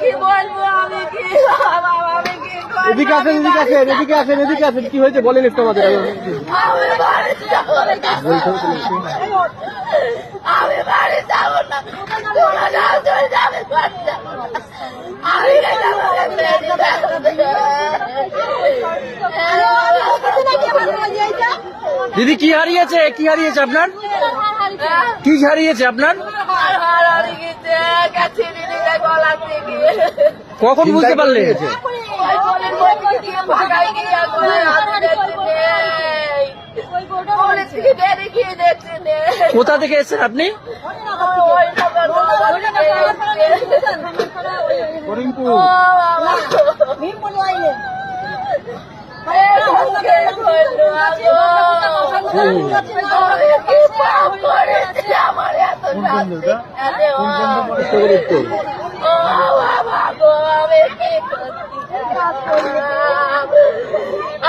কি বলবো আমি কি এদিকে আসেন, এদিকে আসেন, এদিকে আসেন, এদিকে আসেন। কি হয়েছে বলেন একটু আমাদের। আমি বাড়ি যাবো না, তোমরা যাও, চলে যাবে, আমি দিদি কি হারিয়েছে? কি হারিয়েছে আপনার? কি হারিয়েছে আপনার? কখন বুঝতে পারলে? কোথা থেকে এসেছেন আপনি?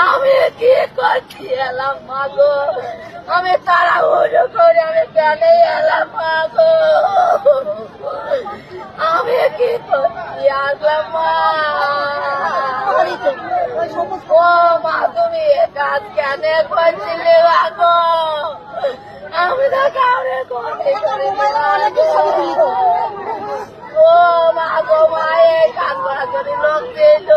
আমি কি করছি এলাম মাগো, আমি তারা উজো করে আমি কেন এলাম মাগো, আমি কি করছি আসলাম মা। ও মা তুমি কাজ কেন করছিলে মাগো, আমি তো কাউরে করতে করি ও মাগো মা, এই কাজ করার জন্য লোক দিল।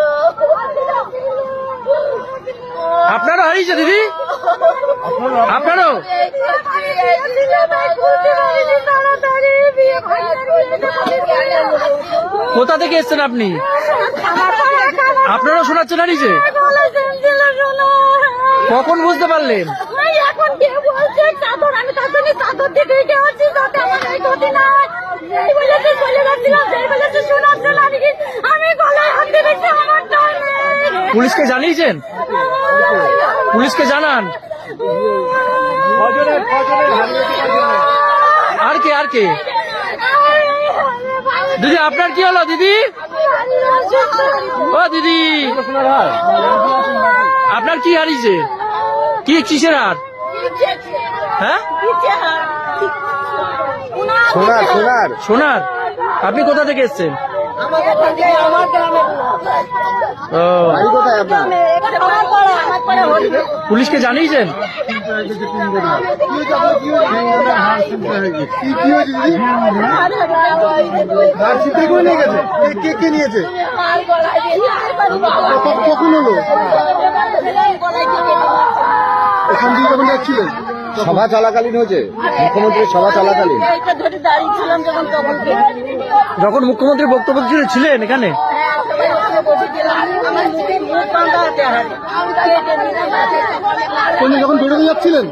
আপনারও হারিয়েছে দিদি? আপনারও? কোথা থেকে এসছেন আপনি? আপনারও শোনাচ্ছেন হারিয়েছে? কখন বুঝতে পারলেন? এখন কে বলছে চাদর, আমি তার জন্য চাদর দিয়ে গেছি যাতে আমার এই ক্ষতি না হয়। এই বলেছে চলে যাচ্ছিলাম, এই বলেছে শোনাচ্ছে না, আমি গলায় হাত দিয়ে রেখে আমার পুলিশকে জানিয়েছেন? পুলিশকে জানান। আর কে? আর কে? দিদি আপনার কি হলো দিদি? ও দিদি আপনার কি হারিয়েছে? কি কিসের হার? হ্যাঁ সোনার, সোনার, সোনার। আপনি কোথা থেকে এসছেন? ও কোথায় আপনার? পুলিশকে জানিয়েছেন? কে নিয়েছে? কখন হলো? এখান দিয়ে যখন যাচ্ছিলেন সভা চলাকালীন হয়েছে? মুখ্যমন্ত্রীর সভা চলাকালীন? যখন মুখ্যমন্ত্রী বক্তব্য ছিলেন এখানে? যখন বেরোতে যাচ্ছিলেন